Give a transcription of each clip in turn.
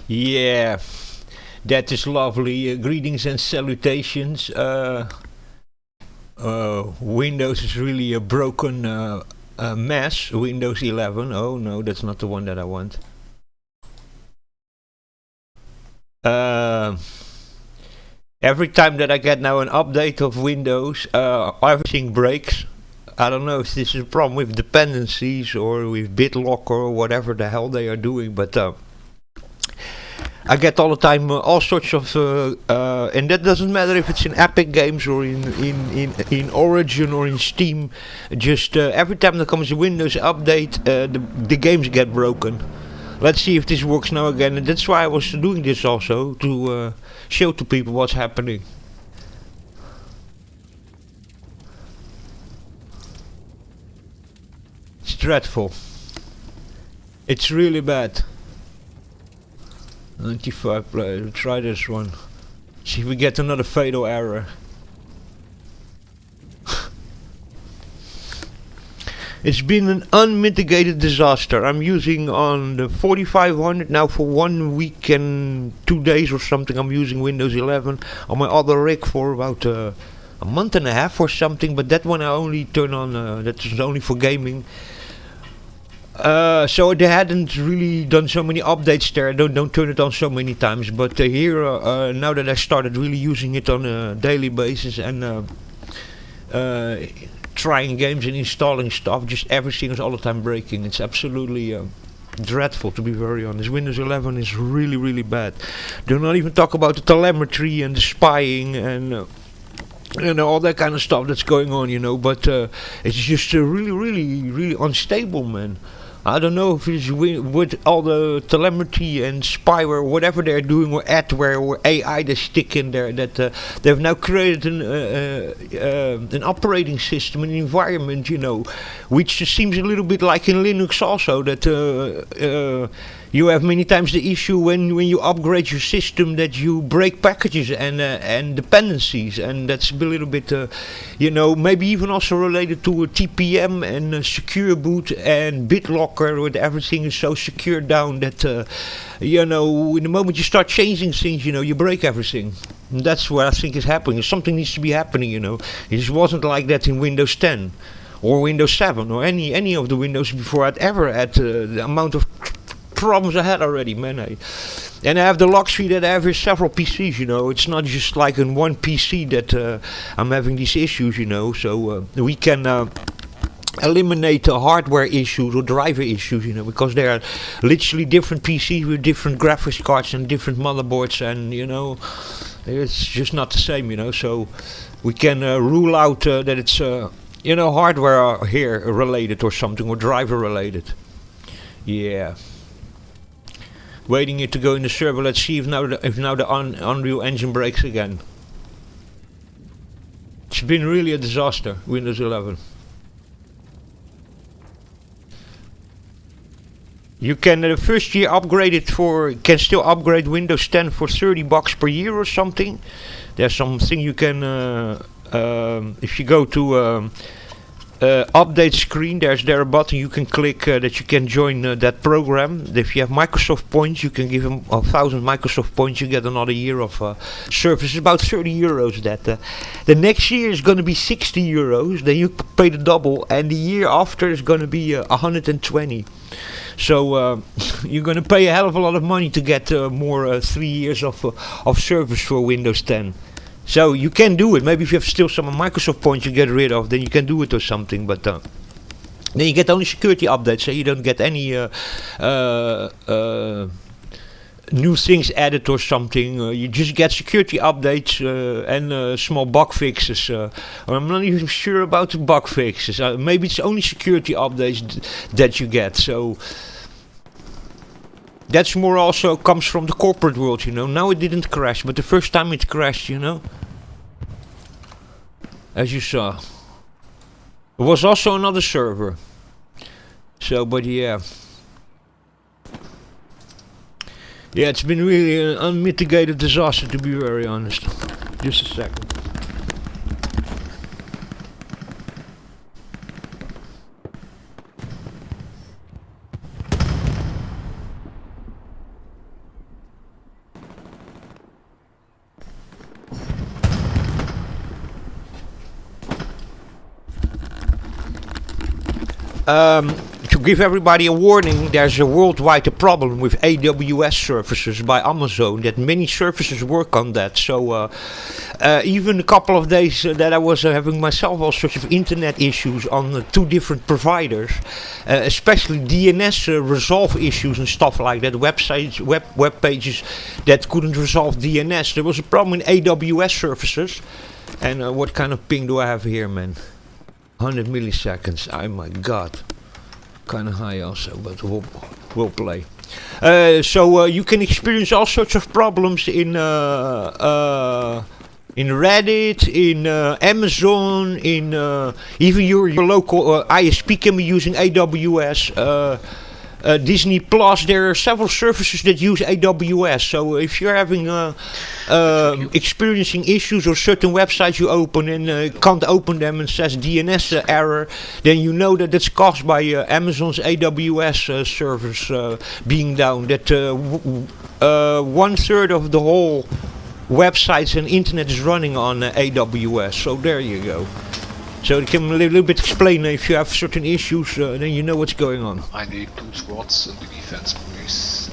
Yeah, that is lovely. Greetings and salutations. Windows is really a broken mess. Windows 11. Oh no, that's not the one that I want. Uh, every time that I get now an update of Windows, everything breaks. I don't know if this is a problem with dependencies or with BitLocker or whatever the hell they are doing, but I get all the time all sorts of, and that doesn't matter if it's in Epic Games or in Origin or in Steam. Just every time there comes a Windows update, the games get broken. Let's see if this works now again, and that's why I was doing this also to show to people what's happening. It's dreadful. It's really bad. 95 players. Try this one. See if we get another fatal error. It's been an unmitigated disaster. I'm using on the 4500 now for 1 week and 2 days or something. I'm using Windows 11 on my other rig for about a month and a half or something. But that one I only turn on. That is only for gaming. So they hadn't really done so many updates there. Don't turn it on so many times. But here, now that I started really using it on a daily basis and trying games and installing stuff, just everything is all the time breaking. It's absolutely dreadful, to be very honest. Windows 11 is really, really bad. Do not even talk about the telemetry and the spying and all that kind of stuff that's going on, but it's just really, really, really unstable, man. I don't know if it's with all the telemetry and spyware, whatever they're doing, or adware or AI they stick in there, that they've now created an operating system, an environment, which seems a little bit like in Linux also, that you have many times the issue when you upgrade your system that you break packages and dependencies, and that's a little bit, maybe even also related to TPM and secure boot and BitLocker, where everything is so secure down that, in the moment you start changing things, you break everything. And that's what I think is happening. Something needs to be happening, It just wasn't like that in Windows 10 or Windows 7 or any of the Windows before I'd ever had the amount of problems I had already, man. And I have the luxury that I have here several PCs, It's not just like in one PC that I'm having these issues, So we can eliminate hardware issues or driver issues, because there are literally different PCs with different graphics cards and different motherboards, and it's just not the same, So we can rule out that it's hardware here related or something, or driver related. Yeah. Waiting it to go in the server. Let's see if now the Unreal Engine breaks again. It's been really a disaster, Windows 11. You can the first year upgrade it can still upgrade Windows 10 for $30 per year or something. There's something you can if you go to update screen, there's a button you can click that you can join that program. If you have Microsoft points, you can give them 1,000 Microsoft points, you get another year of service. It's about €30 that the next year is going to be €60, then you pay the double, and the year after is going to be 120. So you're going to pay a hell of a lot of money to get more 3 years of service for Windows 10. So you can do it. Maybe if you have still some Microsoft points you get rid of, then you can do it or something. But then you get only security updates, so you don't get any new things added or something. You just get security updates and small bug fixes. I'm not even sure about the bug fixes. Maybe it's only security updates that you get. So that's more also comes from the corporate world, Now it didn't crash, but the first time it crashed, As you saw. It was also another server. So, but yeah. Yeah, it's been really an unmitigated disaster, to be very honest. Just a second. To give everybody a warning, there's a worldwide problem with AWS services by Amazon, that many services work on that. So even a couple of days that I was having myself all sorts of internet issues on two different providers, especially DNS resolve issues and stuff like that, websites, web pages that couldn't resolve DNS. There was a problem in AWS services. And what kind of ping do I have here, man? 100 milliseconds. Oh my god. Kind of high also, but we'll play. So you can experience all sorts of problems in Reddit, in Amazon, in even your local ISP can be using AWS. Disney Plus, there are several services that use AWS. So if you're having experiencing issues or certain websites you open and can't open them and says DNS error, then you know that it's caused by Amazon's AWS servers being down. That 1/3 of the whole websites and internet is running on AWS. So there you go. So it can a little bit explain if you have certain issues, then you know what's going on. I need 2 squads in the defense, please.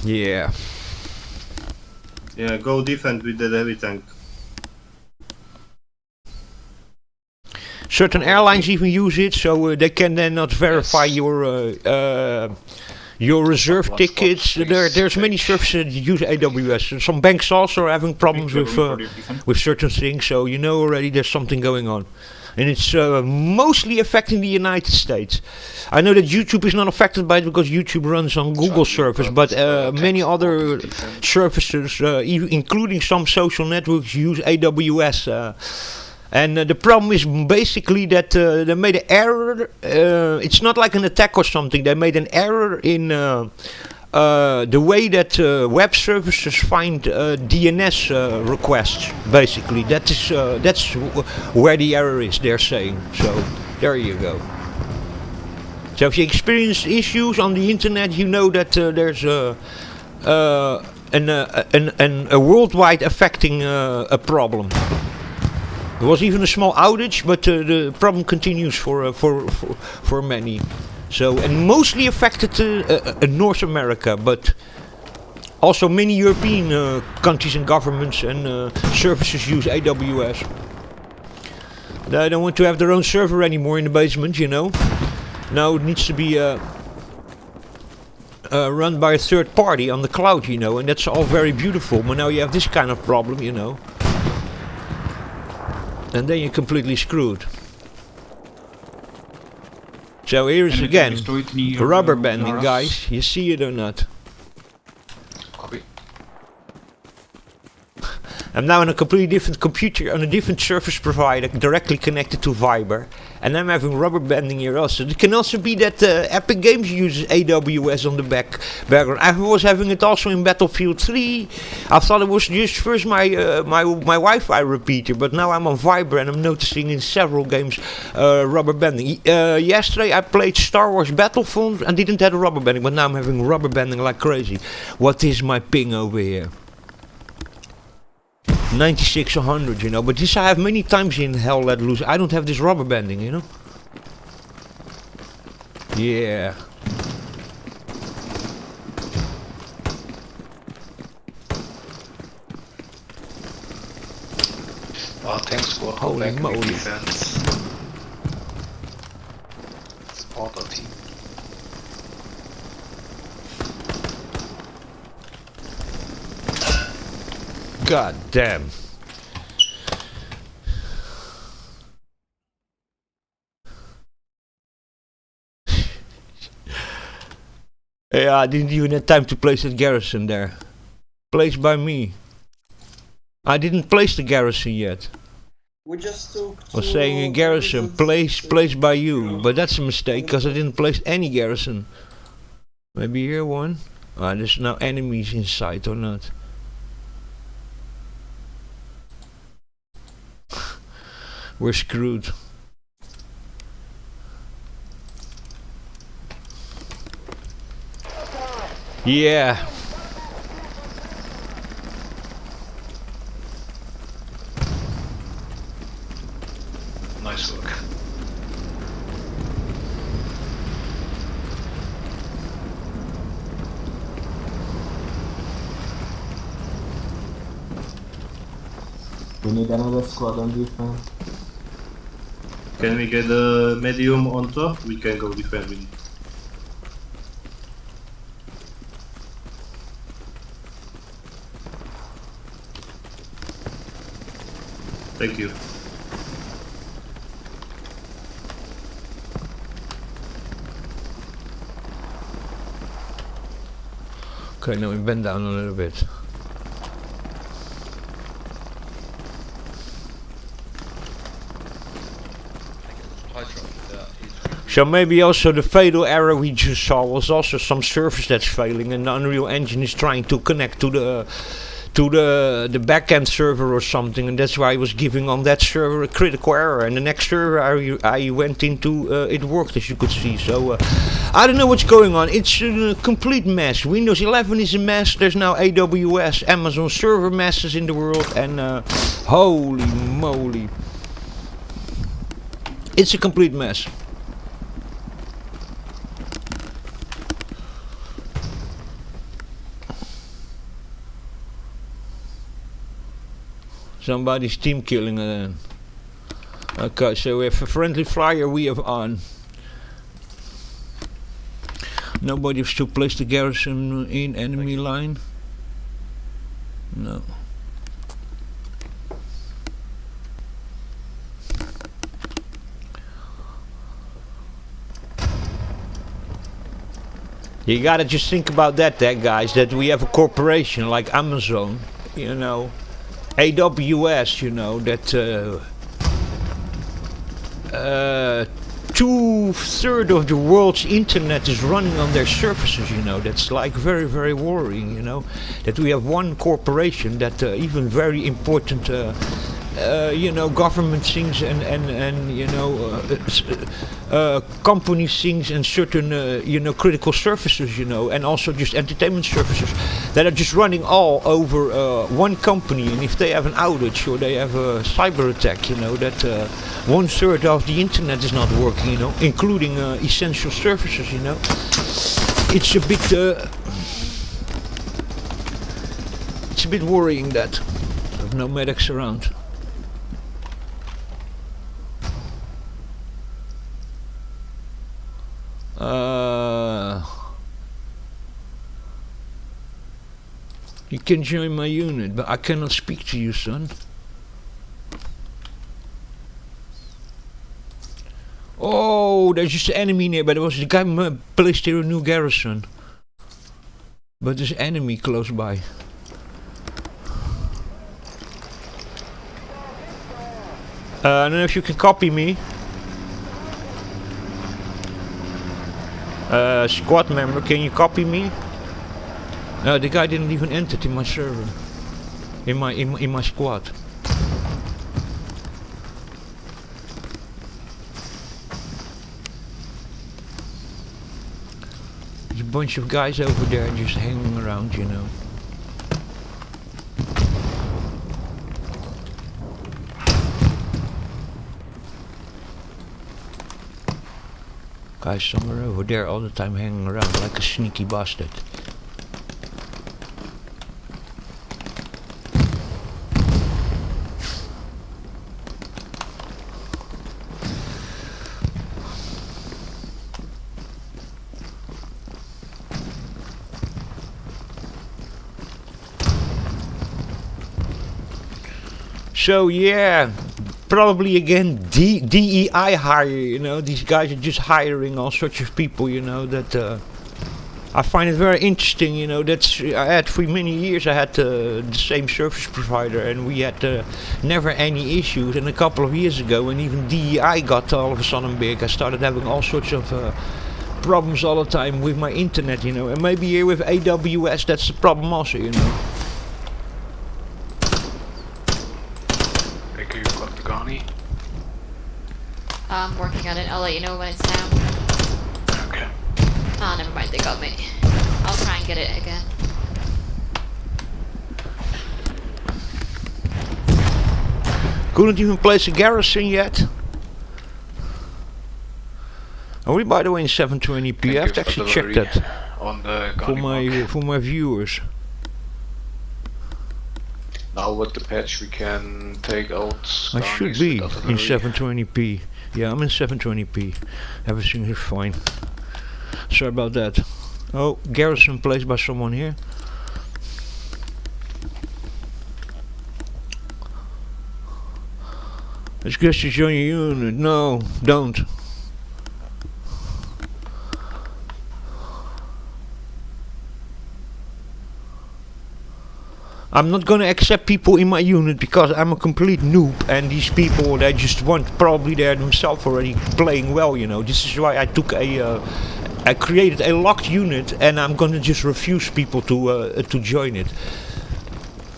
Yeah. Yeah, go defend with the heavy tank. Certain airlines even use it, so they can then not verify your reserve tickets. There's many services that use AWS. Some banks also are having problems with certain things, so you know already there's something going on. And it's mostly affecting the United States. I know that YouTube is not affected by it because YouTube runs on Google servers, but many other services, even including some social networks, use AWS. And the problem is basically that they made an error. It's not like an attack or something. They made an error in the way that web services find DNS requests. Basically, that's where the error is. They're saying. So there you go. So if you experience issues on the internet, you know that there's a worldwide affecting a problem. There was even a small outage, but the problem continues for many. So, and mostly affected North America, but also many European countries and governments and services use AWS. They don't want to have their own server anymore in the basement, you know. Now it needs to be run by a third party on the cloud, you know, and that's all very beautiful. But now you have this kind of problem, you know. And then you're completely screwed. So here is again rubber banding, guys. You see it or not? Copy. I'm now on a completely different computer on a different service provider directly connected to Viber, and I'm having rubber banding here also. It can also be that Epic Games uses AWS on the background. I was having it also in Battlefield 3. I thought it was just first my Wi-Fi repeater, but now I'm on Viber and I'm noticing in several games rubber banding. Yesterday I played Star Wars Battlefront and didn't have rubber banding, but now I'm having rubber banding like crazy. What is my ping over here? 96 100, you know, but this I have many times in Hell Let Loose. I don't have this rubber banding, you know. Yeah. Oh, thanks for holy moly. Defense. Support our team. God damn. Yeah, I didn't even have time to place that garrison there. Placed by me. I didn't place the garrison yet. We just took I was saying a garrison placed by you, but that's a mistake because I didn't place any garrison. Maybe here one. Ah, there's now enemies inside or not. We're screwed. Yeah. We need another squad on defense. Can we get a medium on top? We can go defend with it. Thank you. Okay, now we bend down a little bit. So maybe also the fatal error we just saw was also some service that's failing, and the Unreal Engine is trying to connect to the backend server or something, and that's why I was giving on that server a critical error. And the next server I went into, it worked, as you could see. So I don't know what's going on. It's a complete mess. Windows 11 is a mess. There's now AWS, Amazon server messes in the world, and holy moly, it's a complete mess. Somebody's team killing again. Okay, so we have a friendly fire we have on. Nobody has to place the garrison in enemy line. No. You gotta just think about that, guys, that we have a corporation like Amazon, you know, AWS, you know, that 2/3 of the world's internet is running on their services, you know. That's like very, very worrying, you know, that we have one corporation that even very important you know, government things and you know, company things and certain you know, critical services, you know, and also just entertainment services that are just running all over one company. And if they have an outage or they have a cyber attack, you know, that 1/3 of the internet is not working, you know, including essential services, you know. It's a bit worrying that there's no medics around. You can join my unit, but I cannot speak to you, son. Oh, there's just an enemy nearby. There was the guy placed here a new garrison, but there's an enemy close by. I don't know if you can copy me. Squad member, can you copy me? No, the guy didn't even enter in my server, in my squad. There's a bunch of guys over there just hanging around, you know. Guys somewhere over there all the time hanging around like a sneaky bastard. So yeah, probably again DEI hire, you know, these guys are just hiring all sorts of people, you know, that I find it very interesting, you know. That's I had for many years I had the same service provider and we had never any issues, and a couple of years ago when even DEI got all of a sudden big, I started having all sorts of problems all the time with my internet, you know, and maybe here with AWS that's the problem also, you know. I'm working on it. I'll let you know when it's down. Okay. Ah, never mind. They got me. I'll try and get it again. Couldn't even place a garrison yet. Are we, by the way, in 720p? I have to actually check that on the for my viewers. No, now with the patch we can take out I should armies be with in artillery. 720p. Yeah, I'm in 720p. Everything is fine. Sorry about that. Oh, garrison placed by someone here. It's just to join your unit. No, don't. I'm not gonna accept people in my unit because I'm a complete noob, and these people, they just want, probably they're themselves already playing well, you know. This is why I took I created a locked unit, and I'm gonna just refuse people to join it.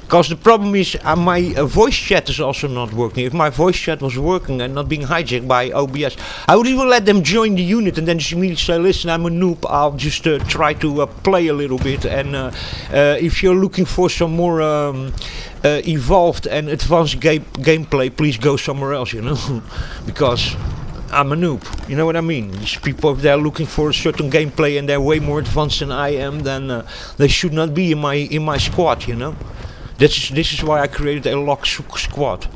Because the problem is my voice chat is also not working. If my voice chat was working and not being hijacked by OBS, I would even let them join the unit and then just immediately say, listen, I'm a noob, I'll just try to play a little bit. And if you're looking for some more evolved and advanced gameplay, please go somewhere else, you know. Because I'm a noob, you know what I mean? These people, if they're looking for a certain gameplay and they're way more advanced than I am, then they should not be in my squad, you know. This is why I created a locked squad.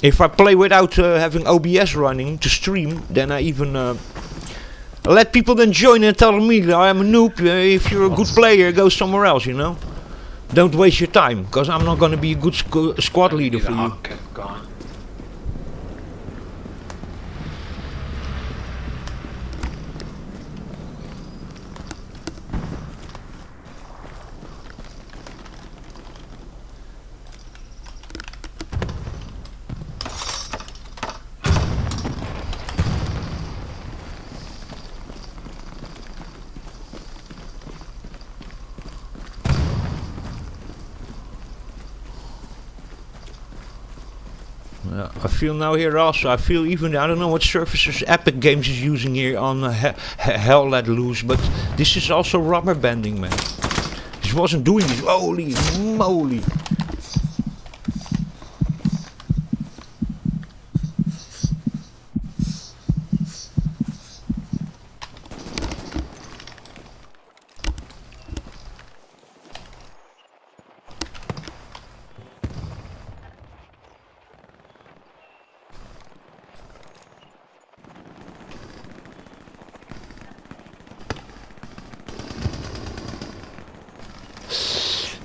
If I play without having OBS running to stream, then I even let people then join and tell me I'm a noob. If you're a good player, go somewhere else, you know. Don't waste your time, because I'm not going to be a good squad leader for you. Gone. I feel now here also, I feel even, I don't know what services Epic Games is using here on Hell Let Loose, but this is also rubber banding, man. This wasn't doing this, holy moly.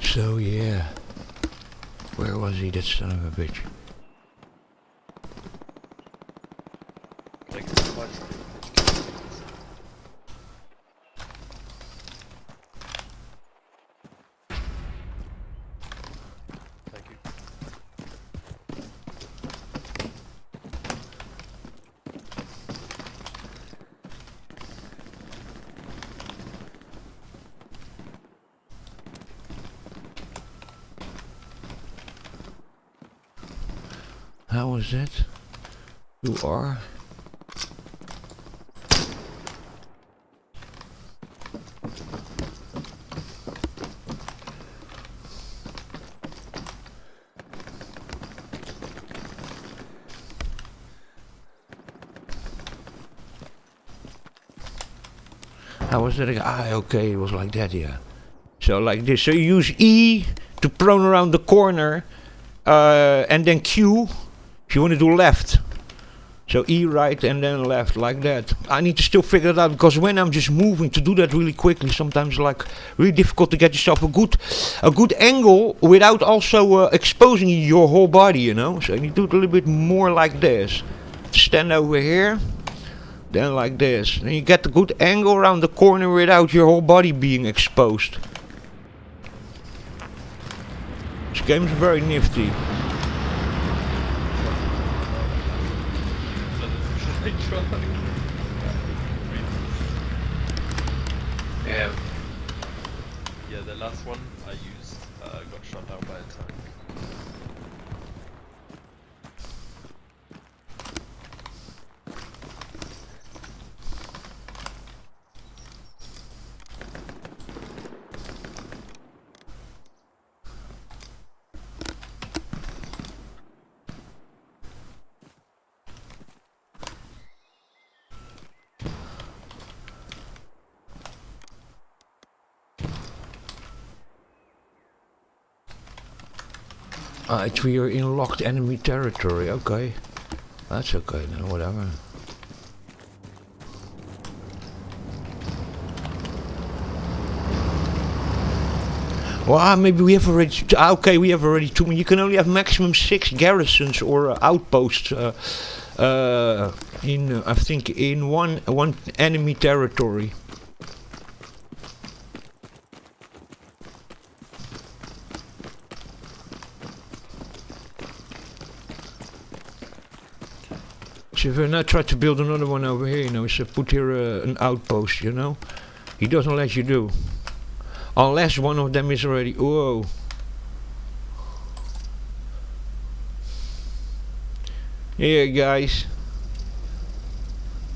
So yeah, where was he, that son of a bitch? How was that? You are? How was that again? Ah, okay, it was like that, yeah. So like this, so you use E to prone around the corner, and then Q if you want to do left. So E right and then left, like that. I need to still figure it out, because when I'm just moving, to do that really quickly, sometimes like really difficult to get yourself a good angle without also exposing your whole body, you know. So you need to do it a little bit more like this. Stand over here, then like this. Then you get a good angle around the corner without your whole body being exposed. This game's very nifty. Yeah. Yeah, the last one I used got shot down by a tank. We are in locked enemy territory. Okay, that's okay then. Whatever. Well, maybe we have already. Okay, we have already two. You can only have maximum 6 garrisons or outposts. In I think in one enemy territory. So if I now try to build another one over here, you know, so put here an outpost, you know, he doesn't let you do. Unless one of them is already. Whoa. Yeah, guys.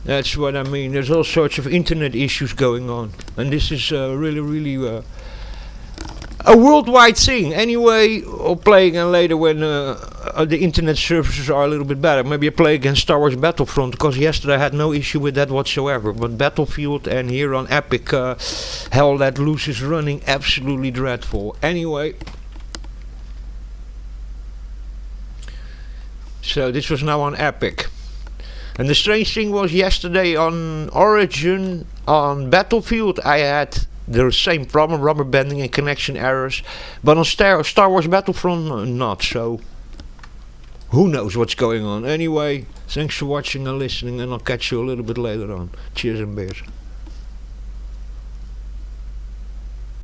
That's what I mean. There's all sorts of internet issues going on, and this is really a worldwide thing. Anyway, I'll play again later when the internet services are a little bit better. Maybe I play against Star Wars Battlefront, because yesterday I had no issue with that whatsoever. But Battlefield and here on Epic, Hell Let Loose is running absolutely dreadful. Anyway. So this was now on Epic. And the strange thing was yesterday on Origin, on Battlefield, I had the same problem, rubber banding and connection errors. But on Star Wars Battlefront, not. So, who knows what's going on. Anyway, thanks for watching and listening, and I'll catch you a little bit later on. Cheers and beers.